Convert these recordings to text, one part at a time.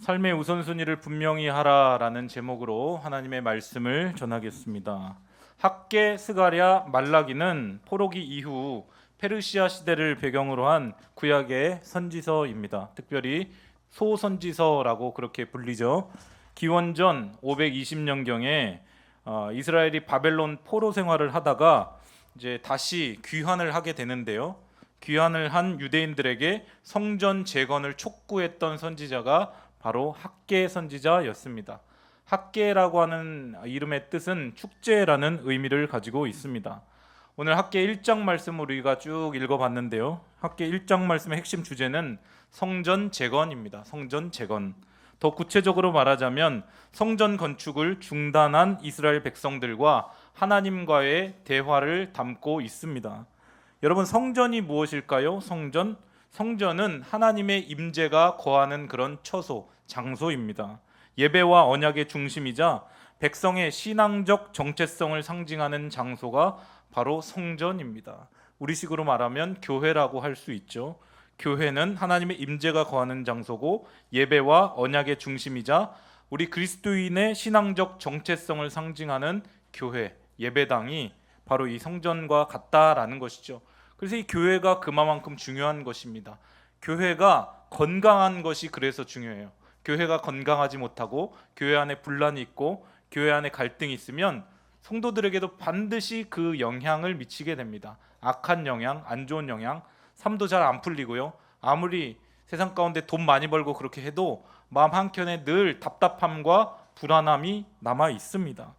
삶의 우선순위를 분명히 하라라는 제목으로 하나님의 말씀을 전하겠습니다. 학개, 스가랴, 말라기는 포로기 이후 페르시아 시대를 배경으로 한 구약의 선지서입니다. 특별히 소선지서라고 그렇게 불리죠. 기원전 520년경에 이스라엘이 바벨론 포로 생활을 하다가 이제 다시 귀환을 하게 되는데요. 귀환을 한 유대인들에게 성전 재건을 촉구했던 선지자가 바로 학개 선지자였습니다. 학개라고 하는 이름의 뜻은 축제라는 의미를 가지고 있습니다. 오늘 학개 1장 말씀 우리가 쭉 읽어봤는데요. 학개 1장 말씀의 핵심 주제는 성전 재건입니다. 성전 재건. 더 구체적으로 말하자면 성전 건축을 중단한 이스라엘 백성들과 하나님과의 대화를 담고 있습니다. 여러분, 성전이 무엇일까요? 성전은 하나님의 임재가 거하는 그런 처소, 장소입니다. 예배와 언약의 중심이자 백성의 신앙적 정체성을 상징하는 장소가 바로 성전입니다. 우리식으로 말하면 교회라고 할 수 있죠. 교회는 하나님의 임재가 거하는 장소고 예배와 언약의 중심이자 우리 그리스도인의 신앙적 정체성을 상징하는 교회, 예배당이 바로 이 성전과 같다라는 것이죠. 그래서 이 교회가 그만큼 중요한 것입니다. 교회가 건강한 것이 그래서 중요해요. 교회가 건강하지 못하고 교회 안에 분란이 있고 교회 안에 갈등이 있으면 성도들에게도 반드시 그 영향을 미치게 됩니다. 악한 영향, 안 좋은 영향, 삶도 잘 안 풀리고요. 아무리 세상 가운데 돈 많이 벌고 그렇게 해도 마음 한켠에 늘 답답함과 불안함이 남아 있습니다.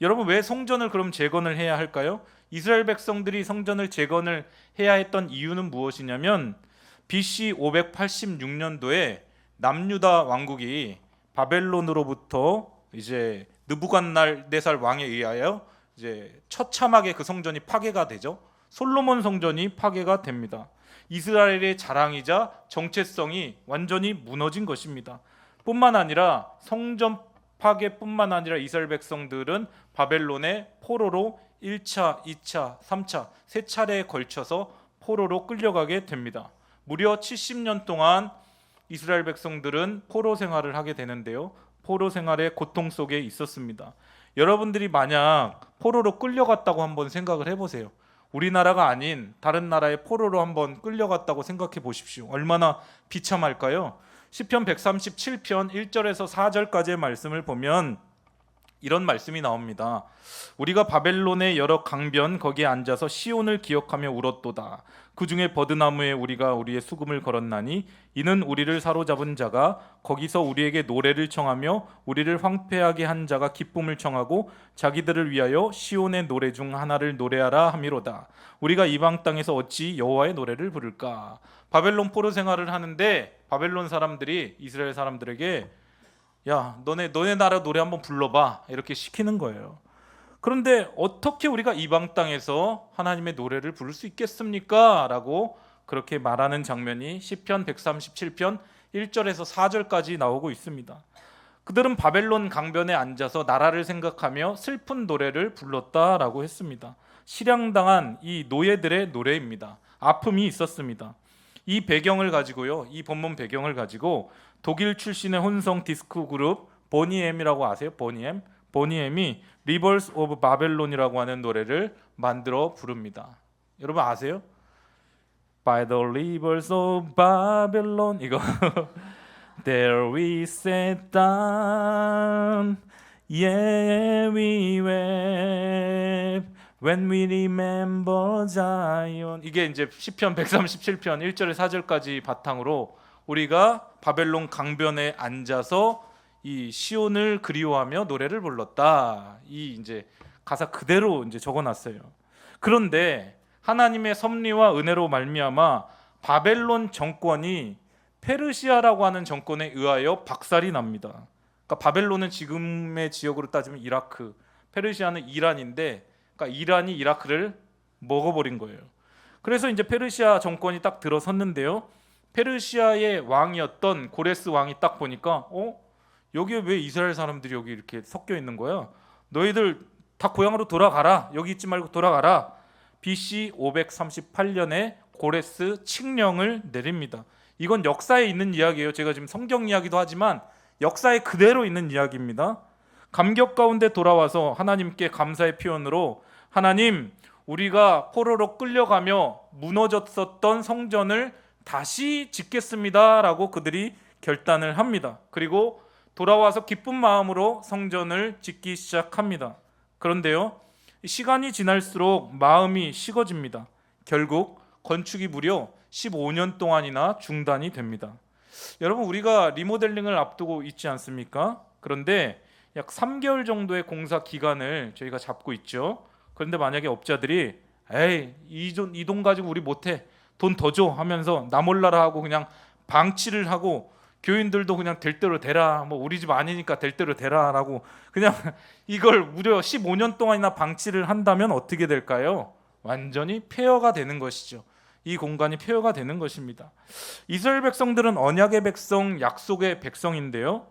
여러분, 왜 성전을 그럼 재건을 해야 할까요? 이스라엘 백성들이 성전을 재건을 해야 했던 이유는 무엇이냐면 BC 586년도에 남유다 왕국이 바벨론으로부터 이제 느부갓네살 왕에 의하여 이제 처참하게 그 성전이 파괴가 되죠. 솔로몬 성전이 파괴가 됩니다. 이스라엘의 자랑이자 정체성이 완전히 무너진 것입니다. 뿐만 아니라 성전 파괴뿐만 아니라 이스라엘 백성들은 바벨론의 포로로 1차, 2차, 3차 세 차례에 걸쳐서 포로로 끌려가게 됩니다. 무려 70년 동안 이스라엘 백성들은 포로 생활을 하게 되는데요. 포로 생활의 고통 속에 있었습니다. 여러분들이 만약 포로로 끌려갔다고 한번 생각을 해보세요. 우리나라가 아닌 다른 나라의 포로로 한번 끌려갔다고 생각해 보십시오. 얼마나 비참할까요? 시편 137편 1절에서 4절까지의 말씀을 보면 이런 말씀이 나옵니다. 우리가 바벨론의 여러 강변 거기에 앉아서 시온을 기억하며 울었도다. 그 중에 버드나무에 우리가 우리의 수금을 걸었나니 이는 우리를 사로잡은 자가 거기서 우리에게 노래를 청하며 우리를 황폐하게 한 자가 기쁨을 청하고 자기들을 위하여 시온의 노래 중 하나를 노래하라 함이로다. 우리가 이방 땅에서 어찌 여호와의 노래를 부를까? 바벨론 포로 생활을 하는데 바벨론 사람들이 이스라엘 사람들에게 야, 너네 나라 노래 한번 불러봐 이렇게 시키는 거예요. 그런데 어떻게 우리가 이방 땅에서 하나님의 노래를 부를 수 있겠습니까? 라고 그렇게 말하는 장면이 시편 137편 1절에서 4절까지 나오고 있습니다. 그들은 바벨론 강변에 앉아서 나라를 생각하며 슬픈 노래를 불렀다라고 했습니다. 실향당한 이 노예들의 노래입니다. 아픔이 있었습니다. 이 배경을 가지고요, 이 본문 배경을 가지고 독일 출신의 혼성 디스코 그룹 보니엠이라고 아세요? 보니엠이 Rivers of Babylon이라고 하는 노래를 만들어 부릅니다. 여러분 아세요? By the rivers of Babylon 이거 There we sat down, yeah we wept when we remember Zion. 이게 이제 시편 137편 1절에 4절까지 바탕으로 우리가 바벨론 강변에 앉아서 이 시온을 그리워하며 노래를 불렀다. 이 이제 가사 그대로 이제 적어놨어요. 그런데 하나님의 섭리와 은혜로 말미암아 바벨론 정권이 페르시아라고 하는 정권에 의하여 박살이 납니다. 그러니까 바벨론은 지금의 지역으로 따지면 이라크, 페르시아는 이란인데, 그러니까 이란이 이라크를 먹어버린 거예요. 그래서 이제 페르시아 정권이 딱 들어섰는데요. 페르시아의 왕이었던 고레스 왕이 딱 보니까 여기에 왜 이스라엘 사람들이 여기 이렇게 섞여 있는 거야? 너희들 다 고향으로 돌아가라. 여기 있지 말고 돌아가라. BC 538년에 고레스 칙령을 내립니다. 이건 역사에 있는 이야기예요. 제가 지금 성경 이야기도 하지만 역사에 그대로 있는 이야기입니다. 감격 가운데 돌아와서 하나님께 감사의 표현으로 하나님, 우리가 포로로 끌려가며 무너졌었던 성전을 다시 짓겠습니다라고 그들이 결단을 합니다. 그리고 돌아와서 기쁜 마음으로 성전을 짓기 시작합니다. 그런데요, 시간이 지날수록 마음이 식어집니다. 결국 건축이 무려 15년 동안이나 중단이 됩니다. 여러분, 우리가 리모델링을 앞두고 있지 않습니까? 그런데 약 3개월 정도의 공사 기간을 저희가 잡고 있죠. 그런데 만약에 업자들이 에이, 이 돈 가지고 우리 못해, 돈 더 줘 하면서 나 몰라라 하고 그냥 방치를 하고, 교인들도 그냥 될 대로 되라, 뭐 우리 집 아니니까 될 대로 되라라고 그냥 이걸 무려 15년 동안이나 방치를 한다면 어떻게 될까요? 완전히 폐허가 되는 것이죠. 이 공간이 폐허가 되는 것입니다. 이스라엘 백성들은 언약의 백성, 약속의 백성인데요,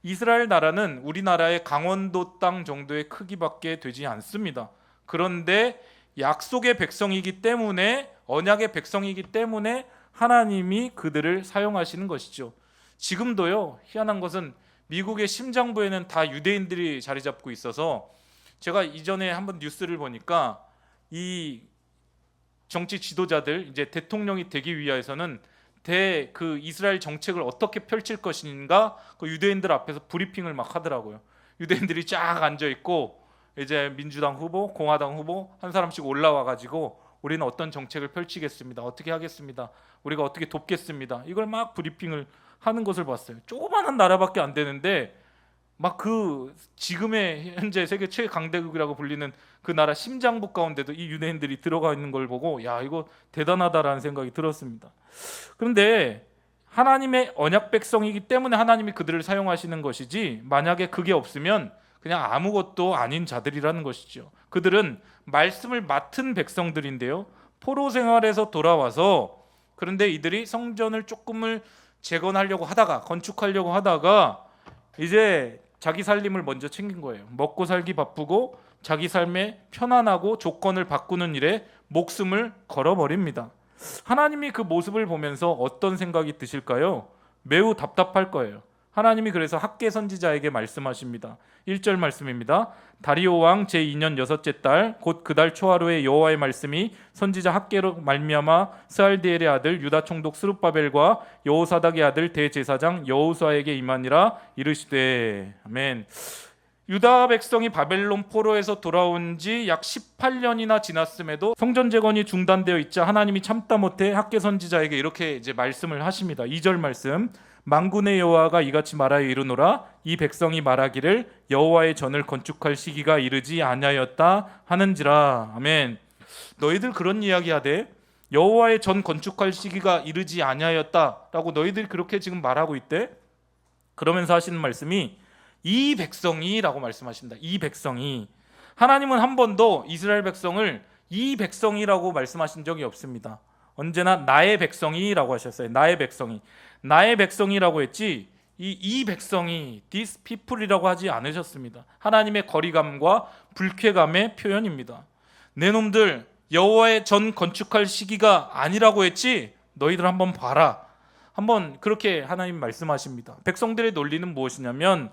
이스라엘 나라는 우리나라의 강원도 땅 정도의 크기밖에 되지 않습니다. 그런데 약속의 백성이기 때문에, 언약의 백성이기 때문에 하나님이 그들을 사용하시는 것이죠. 지금도요, 희한한 것은 미국의 심장부에는 다 유대인들이 자리 잡고 있어서, 제가 이전에 한번 뉴스를 보니까 이 정치 지도자들, 이제 대통령이 되기 위해서는 그 이스라엘 정책을 어떻게 펼칠 것인가, 그 유대인들 앞에서 브리핑을 막 하더라고요. 유대인들이 쫙 앉아 있고, 이제 민주당 후보, 공화당 후보 한 사람씩 올라와 가지고 우리는 어떤 정책을 펼치겠습니다, 어떻게 하겠습니다, 우리가 어떻게 돕겠습니다, 이걸 막 브리핑을 하는 것을 봤어요. 조그마한 나라밖에 안 되는데 막 그 지금의 현재 세계 최강대국이라고 불리는 그 나라 심장부 가운데도 이 유대인들이 들어가 있는 걸 보고, 야, 이거 대단하다라는 생각이 들었습니다. 그런데 하나님의 언약 백성이기 때문에 하나님이 그들을 사용하시는 것이지, 만약에 그게 없으면 그냥 아무것도 아닌 자들이라는 것이죠. 그들은 말씀을 맡은 백성들인데요, 포로 생활에서 돌아와서, 그런데 이들이 성전을 조금을 재건하려고 하다가, 건축하려고 하다가 이제 자기 살림을 먼저 챙긴 거예요. 먹고 살기 바쁘고 자기 삶에 편안하고 조건을 바꾸는 일에 목숨을 걸어버립니다. 하나님이 그 모습을 보면서 어떤 생각이 드실까요? 매우 답답할 거예요. 하나님이 그래서 학개 선지자에게 말씀하십니다. 1절 말씀입니다. 다리오 왕 제2년 여섯째 달 곧 그 달 초하루에 여호와의 말씀이 선지자 학개로 말미암아 스알디엘의 아들 유다 총독 스룹바벨과 여호사닥의 아들 대제사장 여호수아에게 임하니라. 이르시되, 아멘. 유다 백성이 바벨론 포로에서 돌아온 지 약 18년이나 지났음에도 성전 재건이 중단되어 있자 하나님이 참다 못해 학개 선지자에게 이렇게 이제 말씀을 하십니다. 2절 말씀. 만군의 여호와가 이같이 말하여 이르노라. 이 백성이 말하기를 여호와의 전을 건축할 시기가 이르지 아니하였다 하는지라. 아멘. 너희들 그런 이야기하되 여호와의 전 건축할 시기가 이르지 아니하였다라고 너희들이 그렇게 지금 말하고 있대. 그러면서 하시는 말씀이 이 백성이라고 말씀하십니다. 이 백성이. 하나님은 한 번도 이스라엘 백성을 이 백성이라고 말씀하신 적이 없습니다. 언제나 나의 백성이라고 하셨어요. 나의 백성이. 나의 백성이라고 했지 이 백성이 this people이라고 하지 않으셨습니다. 하나님의 거리감과 불쾌감의 표현입니다. 내 놈들, 여호와의 전 건축할 시기가 아니라고 했지 너희들 한번 봐라. 한번 그렇게 하나님 말씀하십니다. 백성들의 논리는 무엇이냐면,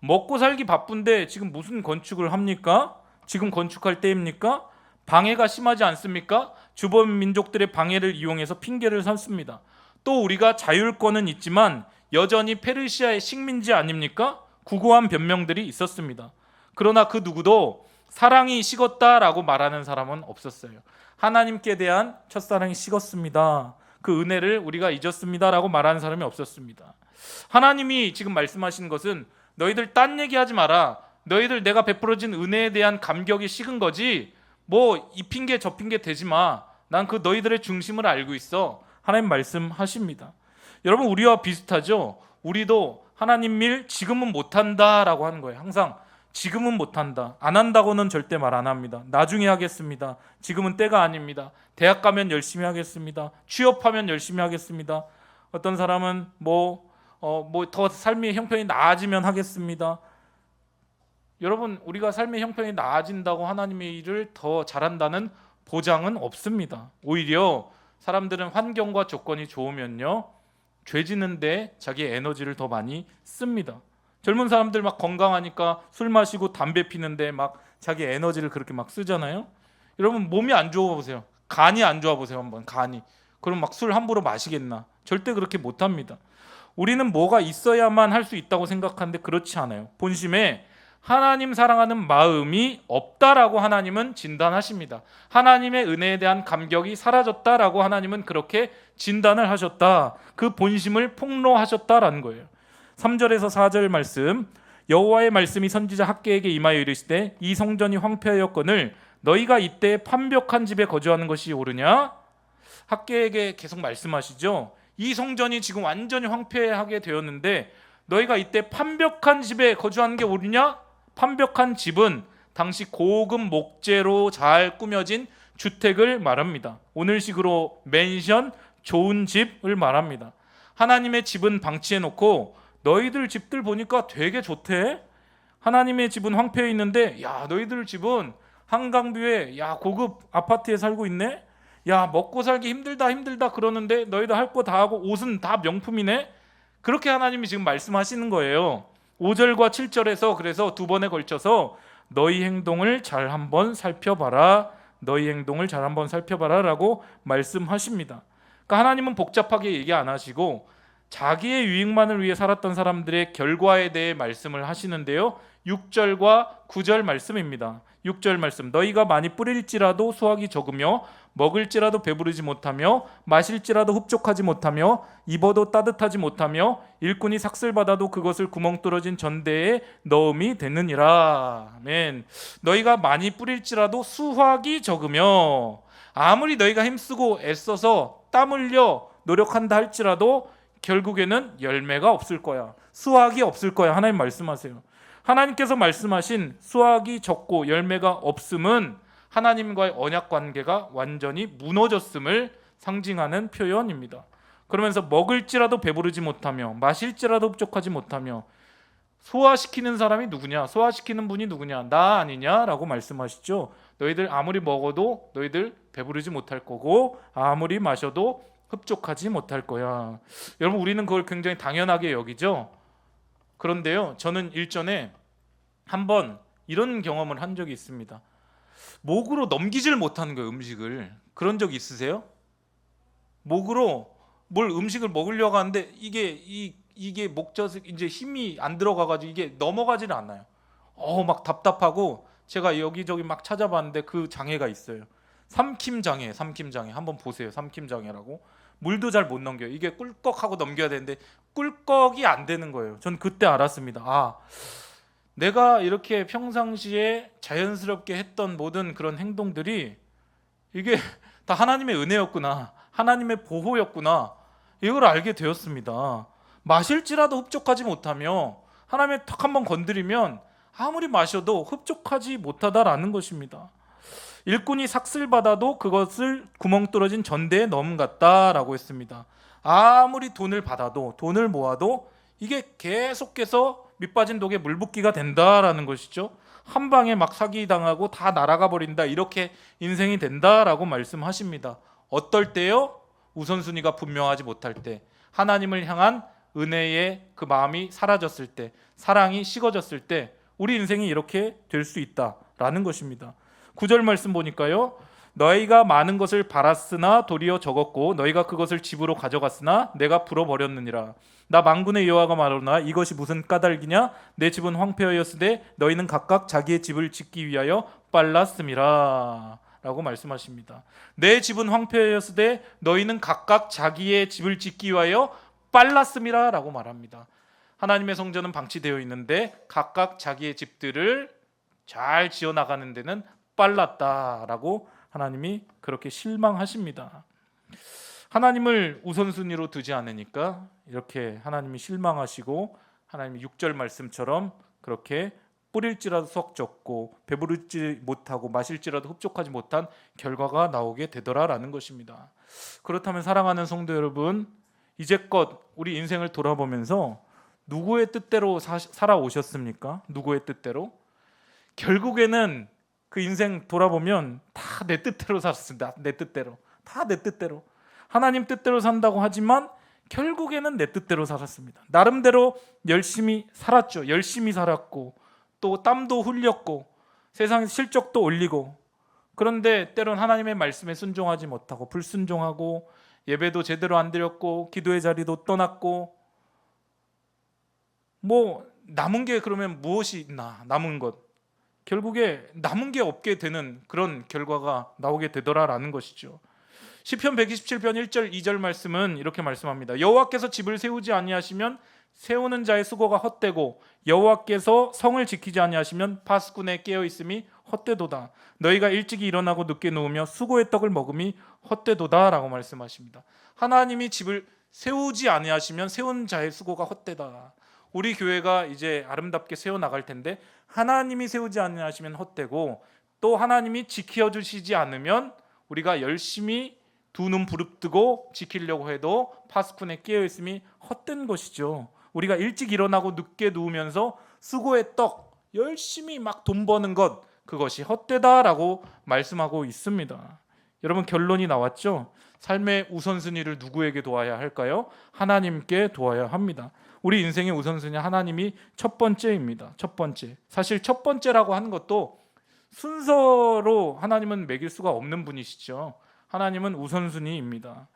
먹고 살기 바쁜데 지금 무슨 건축을 합니까? 지금 건축할 때입니까? 방해가 심하지 않습니까? 주변 민족들의 방해를 이용해서 핑계를 삼습니다. 또 우리가 자율권은 있지만 여전히 페르시아의 식민지 아닙니까? 구구한 변명들이 있었습니다. 그러나 그 누구도 사랑이 식었다라고 말하는 사람은 없었어요. 하나님께 대한 첫사랑이 식었습니다, 그 은혜를 우리가 잊었습니다라고 말하는 사람이 없었습니다. 하나님이 지금 말씀하시는 것은 너희들 딴 얘기하지 마라. 너희들 내가 베풀어진 은혜에 대한 감격이 식은 거지, 뭐 이 핑계 저 핑계 대지 마. 난 그 너희들의 중심을 알고 있어. 하나님 말씀하십니다. 여러분, 우리와 비슷하죠? 우리도 하나님 일 지금은 못한다라고 하는 거예요. 항상 지금은 못한다. 안 한다고는 절대 말 안 합니다. 나중에 하겠습니다. 지금은 때가 아닙니다. 대학 가면 열심히 하겠습니다. 취업하면 열심히 하겠습니다. 어떤 사람은 뭐 더 삶의 형편이 나아지면 하겠습니다. 여러분, 우리가 삶의 형편이 나아진다고 하나님의 일을 더 잘한다는 보장은 없습니다. 오히려 사람들은 환경과 조건이 좋으면요, 죄 짓는데 자기의 에너지를 더 많이 씁니다. 젊은 사람들 막 건강하니까 술 마시고 담배 피는데 막 자기 에너지를 그렇게 막 쓰잖아요. 여러분 몸이 안 좋아 보세요. 간이 안 좋아 보세요. 한번 간이. 그럼 막 술 함부로 마시겠나? 절대 그렇게 못 합니다. 우리는 뭐가 있어야만 할 수 있다고 생각하는데 그렇지 않아요. 본심에 하나님 사랑하는 마음이 없다라고 하나님은 진단하십니다. 하나님의 은혜에 대한 감격이 사라졌다라고 하나님은 그렇게 진단을 하셨다. 그 본심을 폭로하셨다라는 거예요. 3절에서 4절 말씀, 여호와의 말씀이 선지자 학개에게 임하여 이르시되 이 성전이 황폐하였거늘 너희가 이때 판벽한 집에 거주하는 것이 옳으냐? 학개에게 계속 말씀하시죠. 이 성전이 지금 완전히 황폐하게 되었는데 너희가 이때 판벽한 집에 거주하는 게 옳으냐? 판벽한 집은 당시 고급 목재로 잘 꾸며진 주택을 말합니다. 오늘식으로 맨션, 좋은 집을 말합니다. 하나님의 집은 방치해 놓고 너희들 집들 보니까 되게 좋대. 하나님의 집은 황폐해 있는데 야 너희들 집은 한강뷰에 야 고급 아파트에 살고 있네. 야 먹고 살기 힘들다 그러는데 너희들 할 거 다 하고 옷은 다 명품이네. 그렇게 하나님이 지금 말씀하시는 거예요. 5절과 7절에서 그래서 두 번에 걸쳐서 너희 행동을 잘 한번 살펴봐라. 너희 행동을 잘 한번 살펴봐라 라고 말씀하십니다. 그러니까 하나님은 복잡하게 얘기 안 하시고 자기의 유익만을 위해 살았던 사람들의 결과에 대해 말씀을 하시는데요. 6절과 9절 말씀입니다. 6절 말씀, 너희가 많이 뿌릴지라도 수확이 적으며 먹을지라도 배부르지 못하며 마실지라도 흡족하지 못하며 입어도 따뜻하지 못하며 일꾼이 삭슬받아도 그것을 구멍 뚫어진 전대에 넣음이 되느니라. 아멘. 너희가 많이 뿌릴지라도 수확이 적으며 아무리 너희가 힘쓰고 애써서 땀 흘려 노력한다 할지라도 결국에는 열매가 없을 거야. 수확이 없을 거야. 하나님 말씀하세요. 하나님께서 말씀하신 수확이 적고 열매가 없음은 하나님과의 언약 관계가 완전히 무너졌음을 상징하는 표현입니다. 그러면서 먹을지라도 배부르지 못하며 마실지라도 흡족하지 못하며 소화시키는 사람이 누구냐? 소화시키는 분이 누구냐? 나 아니냐라고 말씀하시죠. 너희들 아무리 먹어도 너희들 배부르지 못할 거고 아무리 마셔도 흡족하지 못할 거야. 여러분 우리는 그걸 굉장히 당연하게 여기죠. 그런데요, 저는 일전에 한번 이런 경험을 한 적이 있습니다. 목으로 넘기질 못하는 거예요, 음식을. 그런 적 있으세요? 목으로 뭘 음식을 먹으려고 하는데 이게 목젖에 이제 힘이 안 들어가가지고 이게 넘어가지는 않아요. 막 답답하고 제가 여기저기 막 찾아봤는데 그 장애가 있어요. 삼킴 장애 한번 보세요. 삼킴 장애라고. 물도 잘 못 넘겨요. 이게 꿀꺽하고 넘겨야 되는데 꿀꺽이 안 되는 거예요. 전 그때 알았습니다. 내가 이렇게 평상시에 자연스럽게 했던 모든 그런 행동들이 이게 다 하나님의 은혜였구나. 하나님의 보호였구나. 이걸 알게 되었습니다. 마실지라도 흡족하지 못하며 하나님의 턱 한번 건드리면 아무리 마셔도 흡족하지 못하다라는 것입니다. 일꾼이 삭슬받아도 그것을 구멍 뚫어진 전대에 넣음 같다라고 했습니다. 아무리 돈을 받아도 돈을 모아도 이게 계속해서 밑빠진 독에 물붓기가 된다라는 것이죠. 한 방에 막 사기당하고 다 날아가 버린다. 이렇게 인생이 된다라고 말씀하십니다. 어떨 때요? 우선순위가 분명하지 못할 때, 하나님을 향한 은혜의 그 마음이 사라졌을 때, 사랑이 식어졌을 때 우리 인생이 이렇게 될 수 있다라는 것입니다. 9절 말씀 보니까요. 너희가 많은 것을 바랐으나 도리어 적었고 너희가 그것을 집으로 가져갔으나 내가 불어버렸느니라. 나 만군의 여호와가 말하노라 이것이 무슨 까닭이냐? 내 집은 황폐하였으되 너희는 각각 자기의 집을 짓기 위하여 빨랐음이라 라고 말씀하십니다. 내 집은 황폐하였으되 너희는 각각 자기의 집을 짓기 위하여 빨랐음이라 라고 말합니다. 하나님의 성전은 방치되어 있는데 각각 자기의 집들을 잘 지어나가는 데는 빨랐다라고 하나님이 그렇게 실망하십니다. 하나님을 우선순위로 두지 않으니까 이렇게 하나님이 실망하시고 하나님이 6절 말씀처럼 그렇게 뿌릴지라도 썩 적고 배부르지 못하고 마실지라도 흡족하지 못한 결과가 나오게 되더라라는 것입니다. 그렇다면 사랑하는 성도 여러분, 이제껏 우리 인생을 돌아보면서 누구의 뜻대로 살아오셨습니까? 누구의 뜻대로? 결국에는 그 인생 돌아보면 다 내 뜻대로 살았습니다. 내 뜻대로. 다 내 뜻대로. 하나님 뜻대로 산다고 하지만 결국에는 내 뜻대로 살았습니다. 나름대로 열심히 살았죠. 열심히 살았고 또 땀도 흘렸고 세상에서 실적도 올리고, 그런데 때론 하나님의 말씀에 순종하지 못하고 불순종하고 예배도 제대로 안 드렸고 기도의 자리도 떠났고, 뭐 남은 게 그러면 무엇이 있나? 남은 것, 결국에 남은 게 없게 되는 그런 결과가 나오게 되더라라는 것이죠. 시편 127편 1절 2절 말씀은 이렇게 말씀합니다. 여호와께서 집을 세우지 아니하시면 세우는 자의 수고가 헛되고 여호와께서 성을 지키지 아니하시면 파수꾼의 깨어 있음이 헛되도다. 너희가 일찍이 일어나고 늦게 누우며 수고의 떡을 먹음이 헛되도다라고 말씀하십니다. 하나님이 집을 세우지 아니하시면 세운 자의 수고가 헛되다. 우리 교회가 이제 아름답게 세워 나갈 텐데 하나님이 세우지 아니하시면 헛되고, 또 하나님이 지켜 주시지 않으면 우리가 열심히 두 눈 부릅뜨고 지키려고 해도 파수꾼에 깨어 있음이 헛된 것이죠. 우리가 일찍 일어나고 늦게 누우면서 수고의 떡, 열심히 막 돈 버는 것, 그것이 헛되다라고 말씀하고 있습니다. 여러분, 결론이 나왔죠? 삶의 우선순위를 누구에게 도와야 할까요? 하나님께 도와야 합니다. 우리 인생의 우선순위, 하나님이 첫 번째입니다. 첫 번째. 사실 첫 번째라고 하는 것도 순서로 하나님은 매길 수가 없는 분이시죠. 하나님은 우선순위입니다.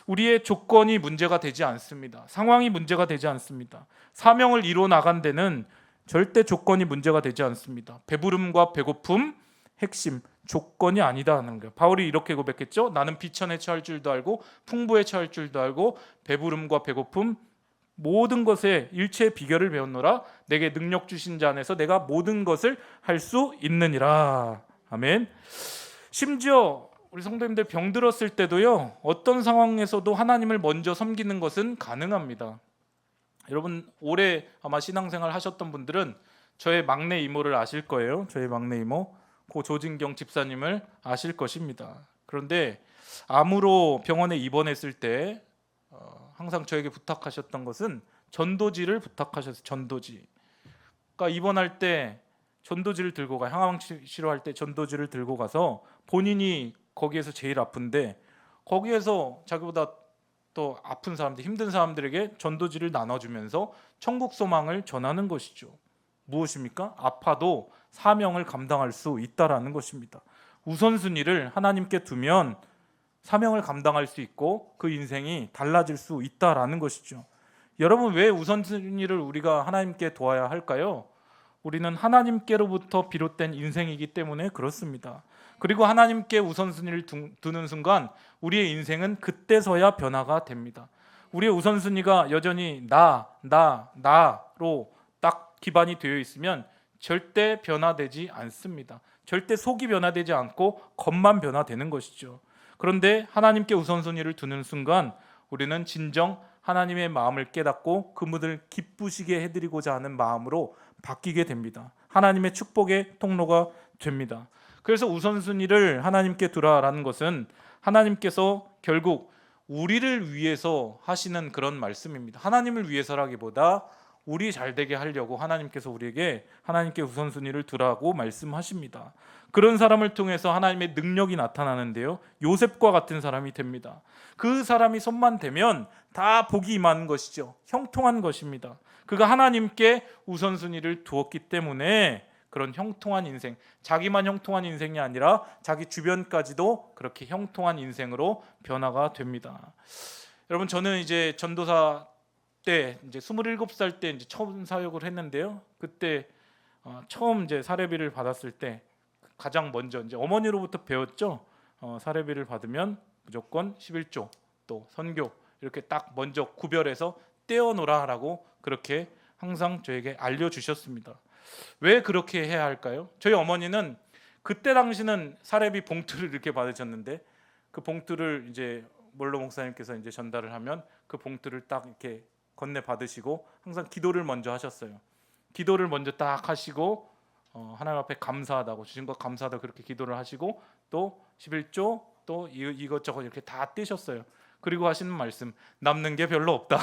우리의 조건이 문제가 되지 않습니다. 상황이 문제가 되지 않습니다. 사명을 이루어 나간 데는 절대 조건이 문제가 되지 않습니다. 배부름과 배고픔, 핵심 조건이 아니다는 거예요. 바울이 이렇게 고백했죠. 나는 비천에 처할 줄도 알고 풍부에 처할 줄도 알고 배부름과 배고픔 모든 것에 일체의 비결을 배웠노라. 내게 능력 주신 자 안에서 내가 모든 것을 할 수 있느니라. 아멘. 심지어 우리 성도님들 병들었을 때도요, 어떤 상황에서도 하나님을 먼저 섬기는 것은 가능합니다. 여러분, 오래 아마 신앙생활 하셨던 분들은 저의 막내 이모를 아실 거예요. 저의 막내 이모 고 조진경 집사님을 아실 것입니다. 그런데 암으로 병원에 입원했을 때 항상 저에게 부탁하셨던 것은 전도지를 부탁하셨어요. 전도지. 그러니까 입원할 때 전도지를 들고 가, 항암 치료할 때 전도지를 들고 가서 본인이 거기에서 제일 아픈데 거기에서 자기보다 또 아픈 사람들, 힘든 사람들에게 전도지를 나눠주면서 천국 소망을 전하는 것이죠. 무엇입니까? 아파도 사명을 감당할 수 있다라는 것입니다. 우선순위를 하나님께 두면 사명을 감당할 수 있고 그 인생이 달라질 수 있다라는 것이죠. 여러분, 왜 우선순위를 우리가 하나님께 도와야 할까요? 우리는 하나님께로부터 비롯된 인생이기 때문에 그렇습니다. 그리고 하나님께 우선순위를 두는 순간 우리의 인생은 그때서야 변화가 됩니다. 우리의 우선순위가 여전히 나로 딱 기반이 되어 있으면 절대 변화되지 않습니다. 절대 속이 변화되지 않고 겉만 변화되는 것이죠. 그런데 하나님께 우선순위를 두는 순간 우리는 진정 하나님의 마음을 깨닫고 그분을 기쁘시게 해드리고자 하는 마음으로 바뀌게 됩니다. 하나님의 축복의 통로가 됩니다. 그래서 우선순위를 하나님께 두라라는 것은 하나님께서 결국 우리를 위해서 하시는 그런 말씀입니다. 하나님을 위해서라기보다 우리 잘되게 하려고 하나님께서 우리에게 하나님께 우선순위를 두라고 말씀하십니다. 그런 사람을 통해서 하나님의 능력이 나타나는데요, 요셉과 같은 사람이 됩니다. 그 사람이 손만 대면 다 복이 임하는 것이죠. 형통한 것입니다. 그가 하나님께 우선순위를 두었기 때문에 그런 형통한 인생, 자기만 형통한 인생이 아니라 자기 주변까지도 그렇게 형통한 인생으로 변화가 됩니다. 여러분, 저는 이제 전도사 때 이제 27살 때 이제 처음 사역을 했는데요. 그때 처음 이제 사례비를 받았을 때 가장 먼저 이제 어머니로부터 배웠죠. 사례비를 받으면 무조건 11조 또 선교 이렇게 딱 먼저 구별해서 떼어놓으라라고 그렇게 항상 저에게 알려주셨습니다. 왜 그렇게 해야 할까요? 저희 어머니는 그때 당시는 사례비 봉투를 이렇게 받으셨는데 그 봉투를 이제 몰로 목사님께서 이제 전달을 하면 그 봉투를 딱 이렇게 건네 받으시고 항상 기도를 먼저 하셨어요. 기도를 먼저 딱 하시고 하나님 앞에 감사하다고, 주신 것 감사하다고 그렇게 기도를 하시고 또 11조 또 이것저것 이렇게 다 떼셨어요. 그리고 하시는 말씀, 남는 게 별로 없다.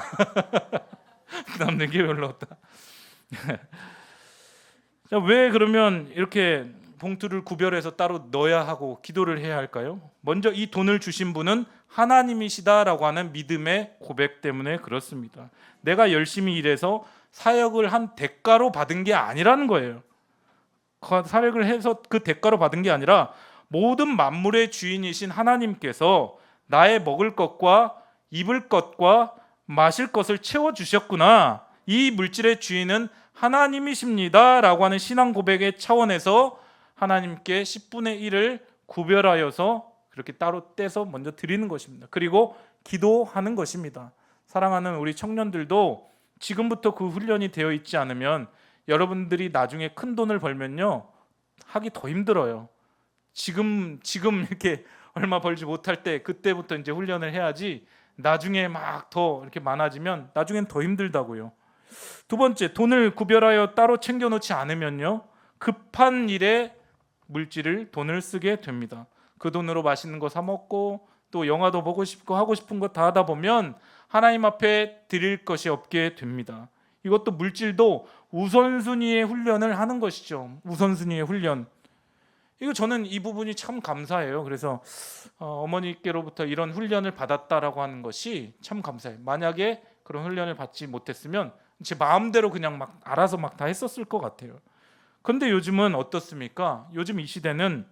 남는 게 별로 없다. 자, 왜 그러면 이렇게 봉투를 구별해서 따로 넣어야 하고 기도를 해야 할까요? 먼저 이 돈을 주신 분은 하나님이시다라고 하는 믿음의 고백 때문에 그렇습니다. 내가 열심히 일해서 사역을 한 대가로 받은 게 아니라는 거예요. 사역을 해서 그 대가로 받은 게 아니라 모든 만물의 주인이신 하나님께서 나의 먹을 것과 입을 것과 마실 것을 채워주셨구나, 이 물질의 주인은 하나님이십니다 라고 하는 신앙 고백의 차원에서 하나님께 10분의 1을 구별하여서 그렇게 따로 떼서 먼저 드리는 것입니다. 그리고 기도하는 것입니다. 사랑하는 우리 청년들도 지금부터 그 훈련이 되어 있지 않으면 여러분들이 나중에 큰 돈을 벌면요, 하기 더 힘들어요. 지금 이렇게 얼마 벌지 못할 때 그때부터 이제 훈련을 해야지, 나중에 막 더 이렇게 많아지면 나중엔 더 힘들다고요. 두 번째, 돈을 구별하여 따로 챙겨놓지 않으면요, 급한 일에 돈을 쓰게 됩니다. 그 돈으로 맛있는 거 사 먹고 또 영화도 보고 싶고 하고 싶은 거 다 하다 보면 하나님 앞에 드릴 것이 없게 됩니다. 이것도 물질도 우선순위의 훈련을 하는 것이죠. 우선순위의 훈련. 이거 저는 이 부분이 참 감사해요. 그래서 어머니께로부터 이런 훈련을 받았다라고 하는 것이 참 감사해요. 만약에 그런 훈련을 받지 못했으면 제 마음대로 그냥 막 알아서 막 다 했었을 것 같아요. 그런데 요즘은 어떻습니까? 요즘 이 시대는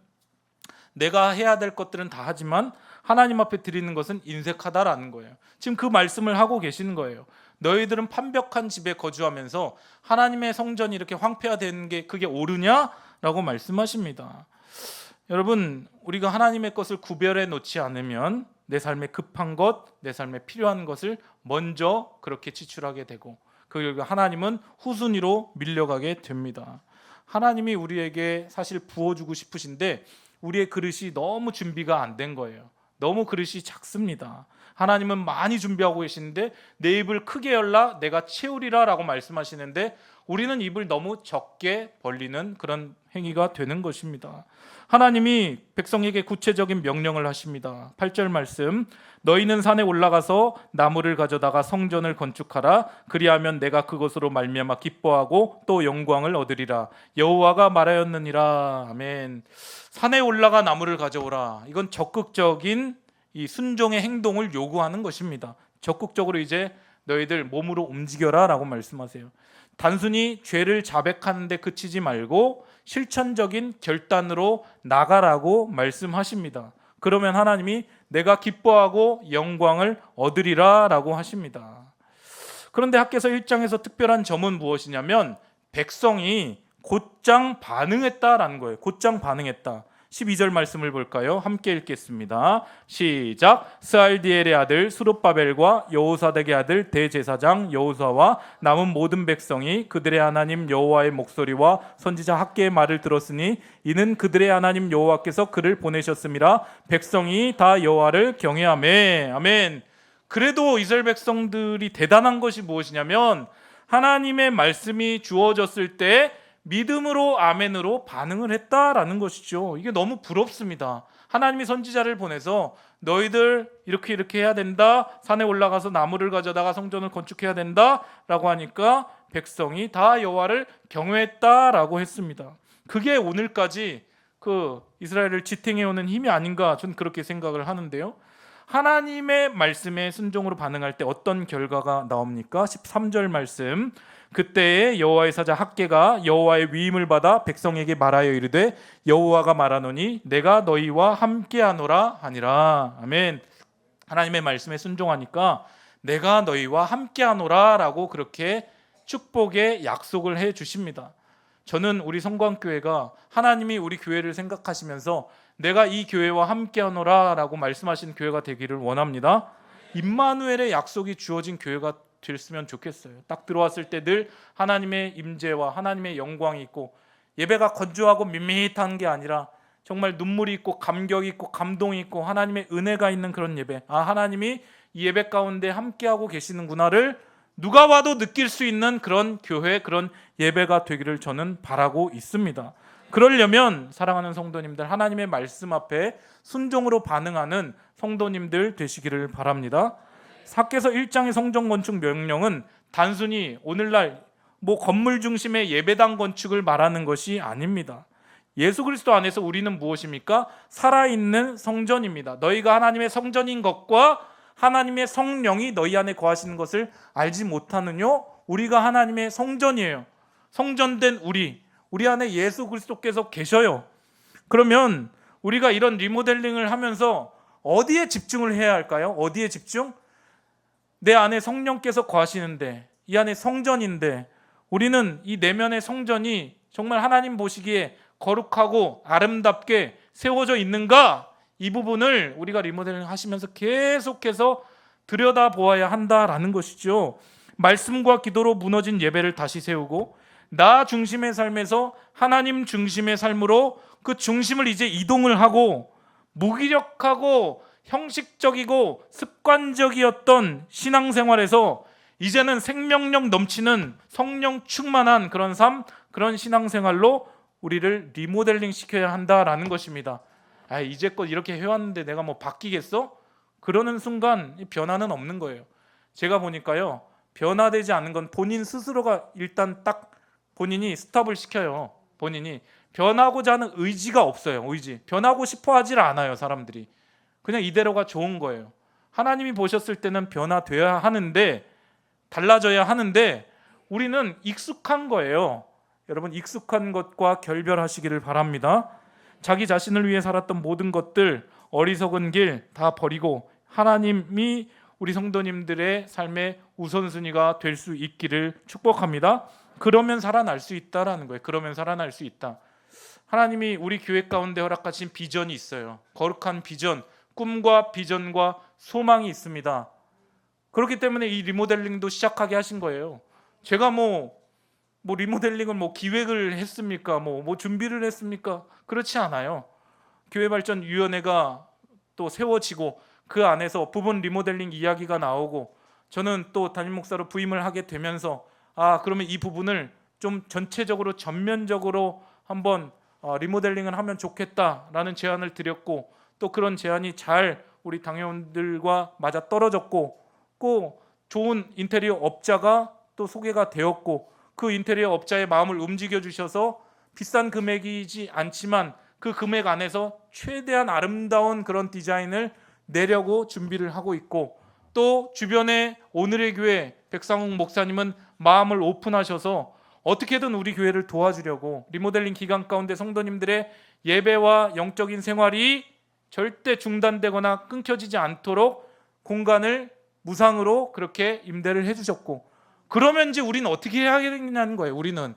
내가 해야 될 것들은 다 하지만 하나님 앞에 드리는 것은 인색하다라는 거예요. 지금 그 말씀을 하고 계시는 거예요. 너희들은 판벽한 집에 거주하면서 하나님의 성전이 이렇게 황폐화되는 게 그게 옳으냐라고 말씀하십니다. 여러분, 우리가 하나님의 것을 구별해 놓지 않으면 내 삶에 급한 것, 내 삶에 필요한 것을 먼저 그렇게 지출하게 되고, 그리고 하나님은 후순위로 밀려가게 됩니다. 하나님이 우리에게 사실 부어주고 싶으신데 우리의 그릇이 너무 준비가 안 된 거예요. 너무 그릇이 작습니다. 하나님은 많이 준비하고 계시는데 내 입을 크게 열라 내가 채우리라 라고 말씀하시는데 우리는 입을 너무 적게 벌리는 그런 행위가 되는 것입니다. 하나님이 백성에게 구체적인 명령을 하십니다. 8절 말씀, 너희는 산에 올라가서 나무를 가져다가 성전을 건축하라. 그리하면 내가 그것으로 말미암아 기뻐하고 또 영광을 얻으리라. 여호와가 말하였느니라. 아멘. 산에 올라가 나무를 가져오라. 이건 적극적인 이 순종의 행동을 요구하는 것입니다. 적극적으로 이제 너희들 몸으로 움직여라 라고 말씀하세요. 단순히 죄를 자백하는 데 그치지 말고 실천적인 결단으로 나가라고 말씀하십니다. 그러면 하나님이 내가 기뻐하고 영광을 얻으리라 라고 하십니다. 그런데 학개서 1장에서 특별한 점은 무엇이냐면 백성이 곧장 반응했다라는 거예요. 곧장 반응했다. 12절 말씀을 볼까요? 함께 읽겠습니다. 시작. 스알디엘의 아들 스룹바벨과 여호사덱의 아들 대제사장 여호수아와 남은 모든 백성이 그들의 하나님 여호와의 목소리와 선지자 학개의 말을 들었으니 이는 그들의 하나님 여호와께서 그를 보내셨음이라. 백성이 다 여호와를 경외하매. 아멘. 그래도 이스라엘 백성들이 대단한 것이 무엇이냐면 하나님의 말씀이 주어졌을 때 믿음으로 아멘으로 반응을 했다라는 것이죠. 이게 너무 부럽습니다. 하나님이 선지자를 보내서 너희들 이렇게 해야 된다, 산에 올라가서 나무를 가져다가 성전을 건축해야 된다 라고 하니까 백성이 다 여호와를 경외했다라고 했습니다. 그게 오늘까지 그 이스라엘을 지탱해오는 힘이 아닌가 저는 그렇게 생각을 하는데요. 하나님의 말씀에 순종으로 반응할 때 어떤 결과가 나옵니까? 13절 말씀, 그때에 여호와의 사자 학개가 여호와의 위임을 받아 백성에게 말하여 이르되 여호와가 말하노니 내가 너희와 함께하노라 하니라. 아멘. 하나님의 말씀에 순종하니까 내가 너희와 함께하노라 라고 그렇게 축복의 약속을 해 주십니다. 저는 우리 성광교회가 하나님이 우리 교회를 생각하시면서 내가 이 교회와 함께하노라 라고 말씀하신 교회가 되기를 원합니다. 임마누엘의 약속이 주어진 교회가 됐으면 좋겠어요. 딱 들어왔을 때 늘 하나님의 임재와 하나님의 영광이 있고 예배가 건조하고 밋밋한 게 아니라 정말 눈물이 있고 감격이 있고 감동이 있고 하나님의 은혜가 있는 그런 예배. 아, 하나님이 이 예배 가운데 함께하고 계시는구나를 누가 와도 느낄 수 있는 그런 교회, 그런 예배가 되기를 저는 바라고 있습니다. 그러려면 사랑하는 성도님들, 하나님의 말씀 앞에 순종으로 반응하는 성도님들 되시기를 바랍니다. 학개서 1장의 성전 건축 명령은 단순히 오늘날 건물 중심의 예배당 건축을 말하는 것이 아닙니다. 예수 그리스도 안에서 우리는 무엇입니까? 살아있는 성전입니다. 너희가 하나님의 성전인 것과 하나님의 성령이 너희 안에 거하시는 것을 알지 못하느뇨? 우리가 하나님의 성전이에요. 성전된 우리 안에 예수 그리스도께서 계셔요. 그러면 우리가 이런 리모델링을 하면서 어디에 집중을 해야 할까요? 어디에 집중? 내 안에 성령께서 거하시는데, 이 안에 성전인데, 우리는 이 내면의 성전이 정말 하나님 보시기에 거룩하고 아름답게 세워져 있는가? 이 부분을 우리가 리모델링 하시면서 계속해서 들여다보아야 한다라는 것이죠. 말씀과 기도로 무너진 예배를 다시 세우고, 나 중심의 삶에서 하나님 중심의 삶으로 그 중심을 이제 이동을 하고, 무기력하고 형식적이고 습관적이었던 신앙생활에서 이제는 생명력 넘치는 성령 충만한 그런 삶, 그런 신앙생활로 우리를 리모델링 시켜야 한다라는 것입니다. 이제껏 이렇게 해왔는데 내가 뭐 바뀌겠어? 그러는 순간 변화는 없는 거예요. 제가 보니까요, 변화되지 않는 건 본인 스스로가 일단 딱 본인이 스톱을 시켜요. 본인이 변하고자 하는 의지가 없어요. 변하고 싶어 하질 않아요. 사람들이 그냥 이대로가 좋은 거예요. 하나님이 보셨을 때는 변화돼야 하는데, 달라져야 하는데 우리는 익숙한 거예요. 여러분, 익숙한 것과 결별하시기를 바랍니다. 자기 자신을 위해 살았던 모든 것들, 어리석은 길 다 버리고 하나님이 우리 성도님들의 삶의 우선순위가 될 수 있기를 축복합니다. 그러면 살아날 수 있다라는 거예요. 그러면 살아날 수 있다. 하나님이 우리 교회 가운데 허락하신 비전이 있어요. 거룩한 비전, 꿈과 비전과 소망이 있습니다. 그렇기 때문에 이 리모델링도 시작하게 하신 거예요. 제가 뭐 리모델링을 기획을 했습니까? 뭐 준비를 했습니까? 그렇지 않아요. 교회발전위원회가 또 세워지고 그 안에서 부분 리모델링 이야기가 나오고, 저는 또 담임 목사로 부임을 하게 되면서 그러면 이 부분을 좀 전체적으로 전면적으로 한번 리모델링을 하면 좋겠다라는 제안을 드렸고, 또 그런 제안이 잘 우리 당회원들과 맞아 떨어졌고, 또 좋은 인테리어 업자가 또 소개가 되었고, 그 인테리어 업자의 마음을 움직여 주셔서 비싼 금액이지 않지만 그 금액 안에서 최대한 아름다운 그런 디자인을 내려고 준비를 하고 있고, 또 주변에 오늘의 교회 백상욱 목사님은 마음을 오픈하셔서 어떻게든 우리 교회를 도와주려고 리모델링 기간 가운데 성도님들의 예배와 영적인 생활이 절대 중단되거나 끊겨지지 않도록 공간을 무상으로 그렇게 임대를 해주셨고, 그러면 이제 우리는 어떻게 해야 되냐는 거예요. 우리는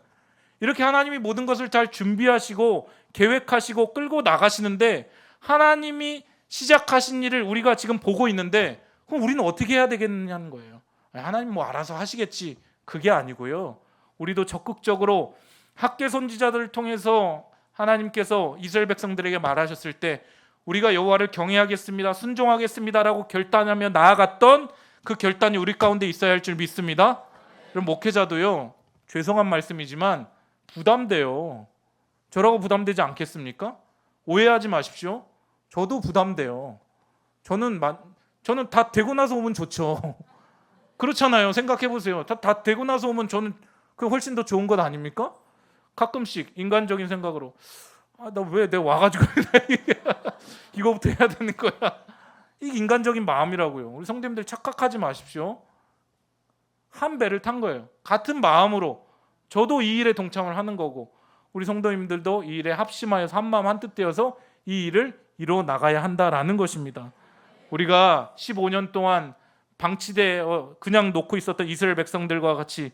이렇게 하나님이 모든 것을 잘 준비하시고 계획하시고 끌고 나가시는데, 하나님이 시작하신 일을 우리가 지금 보고 있는데, 그럼 우리는 어떻게 해야 되겠냐는 거예요. 하나님 알아서 하시겠지, 그게 아니고요. 우리도 적극적으로 학계 선지자들을 통해서 하나님께서 이스라엘 백성들에게 말하셨을 때 우리가 여호와를 경외하겠습니다, 순종하겠습니다라고 결단하며 나아갔던 그 결단이 우리 가운데 있어야 할 줄 믿습니다. 그럼 목회자도요, 죄송한 말씀이지만 부담돼요. 저라고 부담되지 않겠습니까? 오해하지 마십시오. 저도 부담돼요. 저는 다 되고 나서 오면 좋죠. 그렇잖아요. 생각해 보세요. 다 되고 나서 오면 저는 그 훨씬 더 좋은 것 아닙니까? 가끔씩 인간적인 생각으로 나 왜 내가 와가지고 이거부터 해야 되는 거야. 이게 인간적인 마음이라고요. 우리 성도님들 착각하지 마십시오. 한 배를 탄 거예요. 같은 마음으로 저도 이 일에 동참을 하는 거고, 우리 성도님들도 이 일에 합심하여서 한마음 한뜻 되어서 이 일을 이루어 나가야 한다라는 것입니다. 우리가 15년 동안 방치돼 그냥 놓고 있었던 이스라엘 백성들과 같이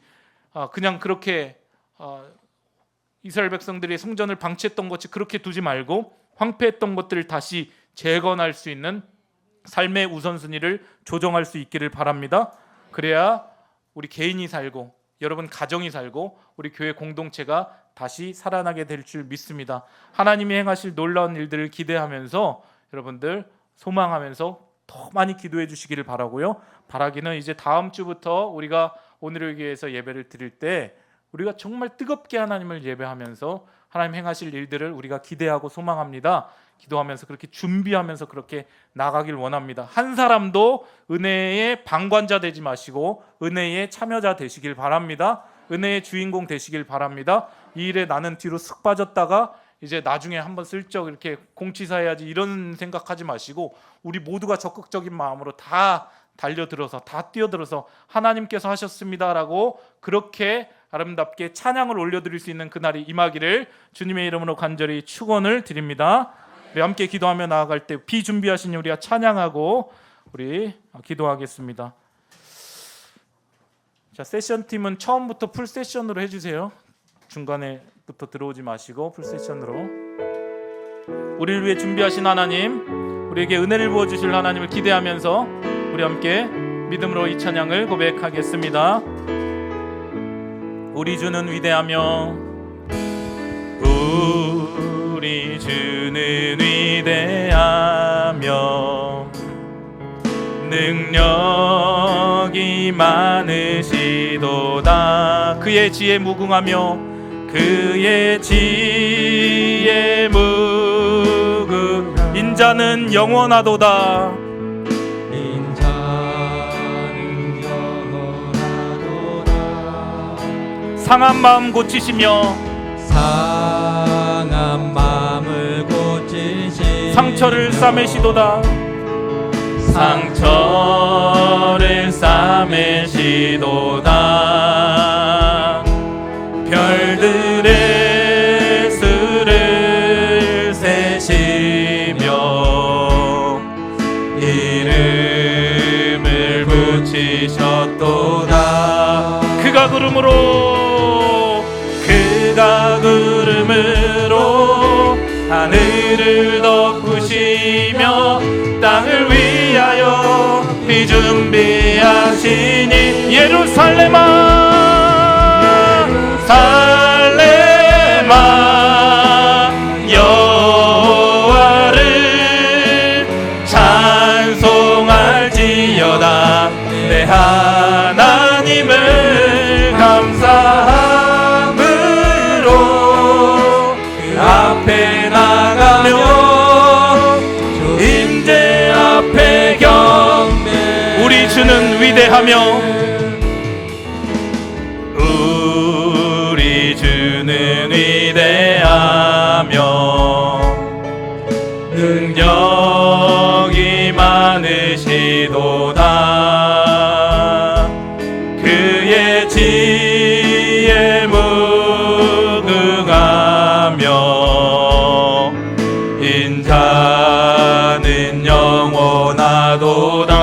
그냥 그렇게 이스라엘 백성들이 성전을 방치했던 것이 그렇게 두지 말고 황폐했던 것들을 다시 재건할 수 있는 삶의 우선순위를 조정할 수 있기를 바랍니다. 그래야 우리 개인이 살고 여러분 가정이 살고 우리 교회 공동체가 다시 살아나게 될 줄 믿습니다. 하나님이 행하실 놀라운 일들을 기대하면서 여러분들 소망하면서 더 많이 기도해 주시기를 바라고요. 바라기는 이제 다음 주부터 우리가 오늘의 교회에서 예배를 드릴 때 우리가 정말 뜨겁게 하나님을 예배하면서 하나님 행하실 일들을 우리가 기대하고 소망합니다. 기도하면서 그렇게 준비하면서 그렇게 나가길 원합니다. 한 사람도 은혜의 방관자 되지 마시고 은혜의 참여자 되시길 바랍니다. 은혜의 주인공 되시길 바랍니다. 이 일에 나는 뒤로 쓱 빠졌다가 이제 나중에 한번 슬쩍 이렇게 공치사해야지 이런 생각하지 마시고 우리 모두가 적극적인 마음으로 다 달려들어서 다 뛰어들어서 하나님께서 하셨습니다라고 그렇게 아름답게 찬양을 올려드릴 수 있는 그날이 임하기를 주님의 이름으로 간절히 축원을 드립니다. 우리 함께 기도하며 나아갈 때 비준비하신 우리가 찬양하고 우리 기도하겠습니다. 자, 세션팀은 처음부터 풀 세션으로 해주세요. 중간에부터 들어오지 마시고 풀 세션으로. 우리를 위해 준비하신 하나님, 우리에게 은혜를 부어주실 하나님을 기대하면서 우리 함께 믿음으로 이 찬양을 고백하겠습니다. 우리 주는 위대하며 우리 주는 위대하며 능력이 많으시도다. 그의 지혜 무궁하며 그의 지혜 무궁 인자는 영원하도다. 인자는 영원하도다. 상한 마음 고치시며 상한 마음을 고치시며 상처를 싸매시도다. 상처를 싸매시도다. 별들의 수를 세시며 이름을 붙이셨도다. 그가 구름으로 하늘을 덮으시며 땅을 위하여 비준비하시니 예루살렘아 여호와를 찬송할지어다. 내 하나님을 감사함으로 그 앞에 나가며 임재 앞에 경배. 우리 주는 위대하며 우리 주는 위대하며 능력이 많으시도다. 그의 지혜 무궁하며 인자는 영원하도다.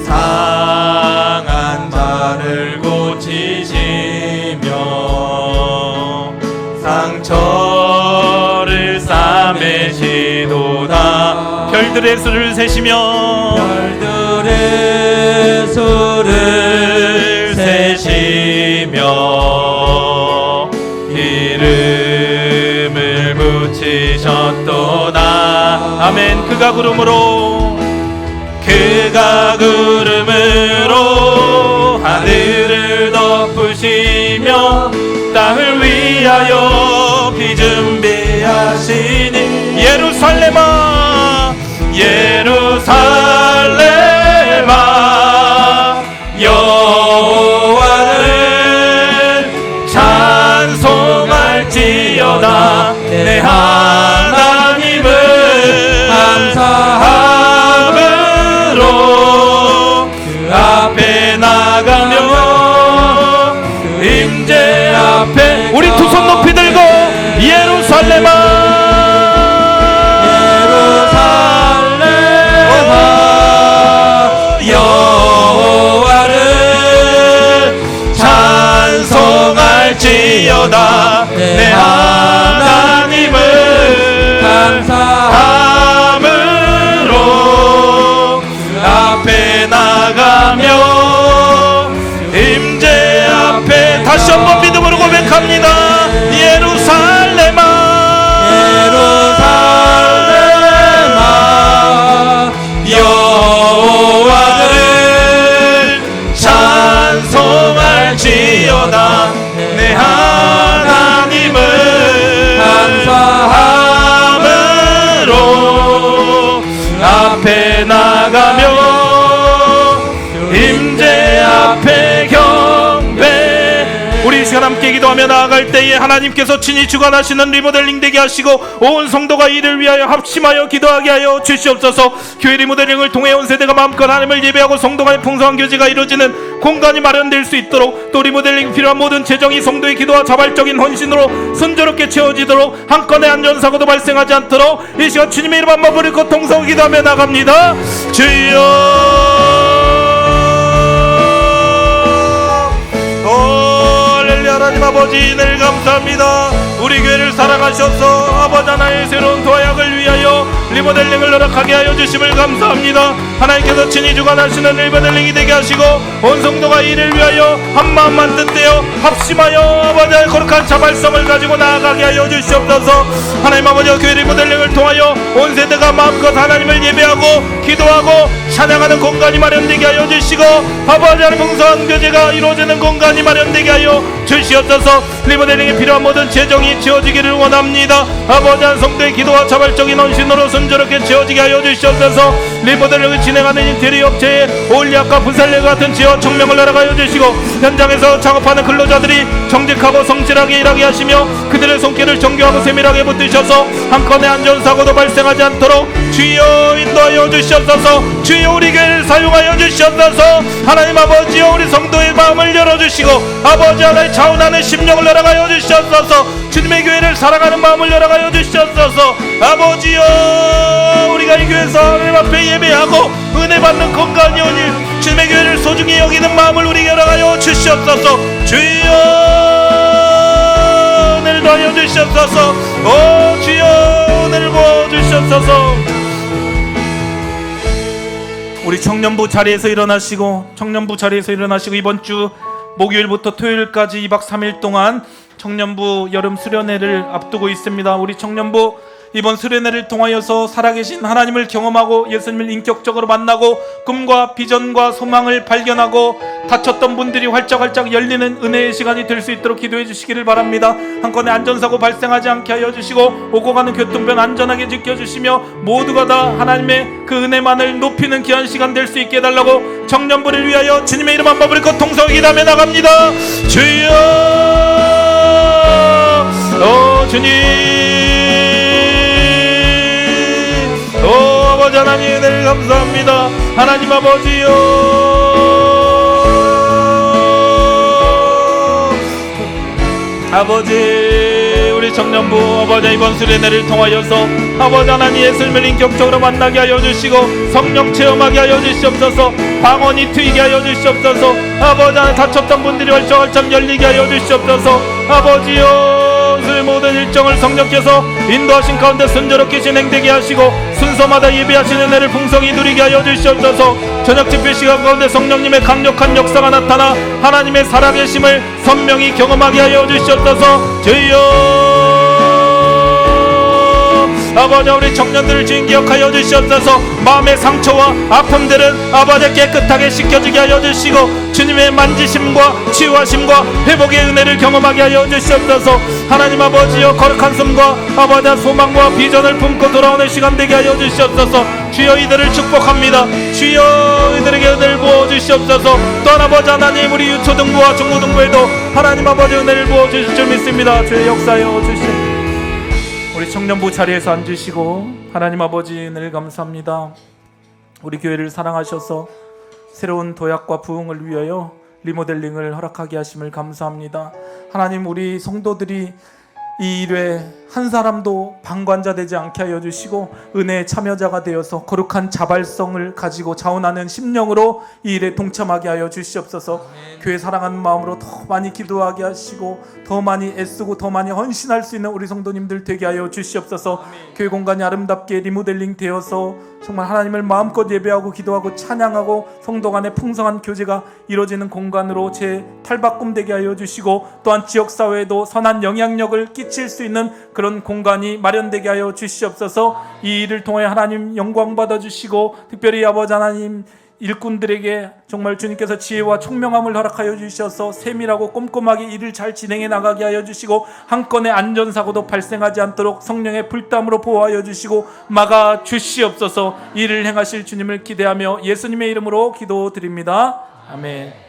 상한 자를 고치시며 상처를 싸매시도다. 별들의 수를 세시며 별들의 수를 세시며 이름을 붙이셨도다. 아멘. 그가 구름으로 하늘을 덮으시며 땅을 위하여 비준비하시니 예루살렘아 여호와를 찬송할지어다. 내 하나님을 감사함으로 그 앞에 나가며 임재 앞에 우리 두 손 높이 들고 예루살렘아 여호와를 찬송할지어다. 내 하나님을 감사함으로 그 앞에 나가며 임재 앞에 다시 한번 믿음으로 고백합니다. 예루살렘아 여호와를 찬송할지어다. 내 하나님을 감사함으로 앞에 나가며 임재 앞에 경배. 우리 이 시간 함께 기도하며 나아갈 때에 하나님께서 친히 주관하시는 리모델링 되게 하시고 온 성도가 이를 위하여 합심하여 기도하게 하여 주시옵소서. 교회 리모델링을 통해 온 세대가 마음껏 하나님을 예배하고 성도 간의 풍성한 교제가 이루어지는 공간이 마련될 수 있도록, 또 리모델링 필요한 모든 재정이 성도의 기도와 자발적인 헌신으로 순조롭게 채워지도록, 한 건의 안전사고도 발생하지 않도록 이 시간 주님의 이름 한번 부르고 통성 기도하며 나갑니다. 주여, 할렐루야. 하나님 아버지 늘 감사합니다. 우리 교회를 사랑하셔서 아버지 하나의 새로운 도약을 위하여 리모델링을 허락하게 하여 주심을 감사합니다. 하나님께서 친히 주관하시는 리모델링이 되게 하시고 온 성도가 이를 위하여 한마음만 뜻되어 합심하여 아버지의 거룩한 자발성을 가지고 나아가게 하여 주시옵소서. 하나님 아버지, 교회 리모델링을 통하여 온 세대가 마음껏 하나님을 예배하고 기도하고 찬양하는 공간이 마련되게 하여 주시고 아버지 하나님 풍성한 교제가 이루어지는 공간이 마련되게 하여 주시옵소서. 리모델링에 필요한 모든 재정이 지어지기를 원합니다. 아버지 하나님 성도의 기도와 자발적인 헌신으로 순조롭게 지어지게 하여 주시옵소서. 리모델링을 진행하는 인테리어 업체에 올리아과 부살레 같은 지어 청명을 허락하여 주시고 현장에서 작업하는 근로자들이 정직하고 성실하게 일하게 하시며 그들의 손길을 정교하고 세밀하게 붙드셔서 한 건의 안전사고도 발생하지 않도록 주여 인도하여 주시옵소서. 주여 우리 교회를 사용하여 주시옵소서. 하나님 아버지여, 우리 성도의 마음을 열어주시고 아버지 하나의 차원하는 심령을 허락하여 주시옵소서. 주님의 교회를 사랑하는 마음을 허락하여 주시옵소서. 아버지여, 우리가 이 교회에서 하나님 앞에 예배하고 은혜 받는 공간이 오니 주님의 교회를 소중히 여기는 마음을 우리에게 허락하여 주시옵소서. 주여 은혜를 더하여 주시옵소서. 오 주여 은혜를 부어 주시옵소서. 우리 청년부 자리에서 일어나시고 이번 주 목요일부터 토요일까지 2박 3일 동안 청년부 여름 수련회를 앞두고 있습니다. 우리 청년부 이번 수련회를 통하여서 살아계신 하나님을 경험하고 예수님을 인격적으로 만나고 꿈과 비전과 소망을 발견하고 다쳤던 분들이 활짝활짝 열리는 은혜의 시간이 될 수 있도록 기도해 주시기를 바랍니다. 한 건의 안전사고 발생하지 않게 하여 주시고 오고 가는 교통편 안전하게 지켜주시며 모두가 다 하나님의 그 은혜만을 높이는 귀한 시간 될 수 있게 해달라고 청년부를 위하여 주님의 이름 한번 부르고 통성을 기도하며 나갑니다. 주여, 주님, 아버지 하나님 은혜를 감사합니다. 하나님 아버지요, 아버지 우리 청년부 아버지 이번 수련회를 통하여서 아버지 하나님 예수님을 인격적으로 만나게 하여 주시고 성령 체험하게 하여 주시옵소서. 방언이 트이게 하여 주시옵소서. 아버지 하나님 다쳤던 분들이 활짝활짝 열리게 하여 주시옵소서. 아버지요, 모든 일정을 성령께서 인도하신 가운데 순조롭게 진행되게 하시고 순서마다 예배하시는 은혜를 풍성히 누리게 하여 주시옵소서. 저녁 집회 시간 가운데 성령님의 강력한 역사가 나타나 하나님의 살아계심을 선명히 경험하게 하여 주시옵소서. 주여, 아버지 우리 청년들을 주인 기억하여 주시옵소서. 마음의 상처와 아픔들은 아버지 깨끗하게 씻겨지게 하여 주시고 주님의 만지심과 치유하심과 회복의 은혜를 경험하게 하여 주시옵소서. 하나님 아버지여, 거룩한 숨과 아버지 소망과 비전을 품고 돌아오는 시간 되게 하여 주시옵소서. 주여 이들을 축복합니다. 주여 이들에게 은혜를 부어주시옵소서. 또한 아버지 하나님 우리 유초등부와 중고등부에도 하나님 아버지 은혜를 부어주실 줄 믿습니다. 주의 역사여 주시옵소서. 우리 청년부 자리에서 앉으시고 하나님 아버지 은혜를 감사합니다. 우리 교회를 사랑하셔서 새로운 도약과 부흥을 위하여 리모델링을 허락하게 하심을 감사합니다. 하나님 우리 성도들이 이 일에 한 사람도 방관자 되지 않게 하여 주시고 은혜의 참여자가 되어서 거룩한 자발성을 가지고 자원하는 심령으로 이 일에 동참하게 하여 주시옵소서. 교회 사랑하는 마음으로 더 많이 기도하게 하시고 더 많이 애쓰고 더 많이 헌신할 수 있는 우리 성도님들 되게 하여 주시옵소서. 교회 공간이 아름답게 리모델링 되어서 정말 하나님을 마음껏 예배하고 기도하고 찬양하고 성도 간의 풍성한 교제가 이루어지는 공간으로 재탈바꿈되게 하여 주시고 또한 지역사회에도 선한 영향력을 끼칠 수 있는 그런 공간이 마련되게 하여 주시옵소서. 이 일을 통해 하나님 영광 받아주시고 특별히 아버지 하나님 일꾼들에게 정말 주님께서 지혜와 총명함을 허락하여 주셔서 세밀하고 꼼꼼하게 일을 잘 진행해 나가게 하여 주시고 한 건의 안전사고도 발생하지 않도록 성령의 불담으로 보호하여 주시고 막아 주시옵소서. 일을 행하실 주님을 기대하며 예수님의 이름으로 기도드립니다. 아멘.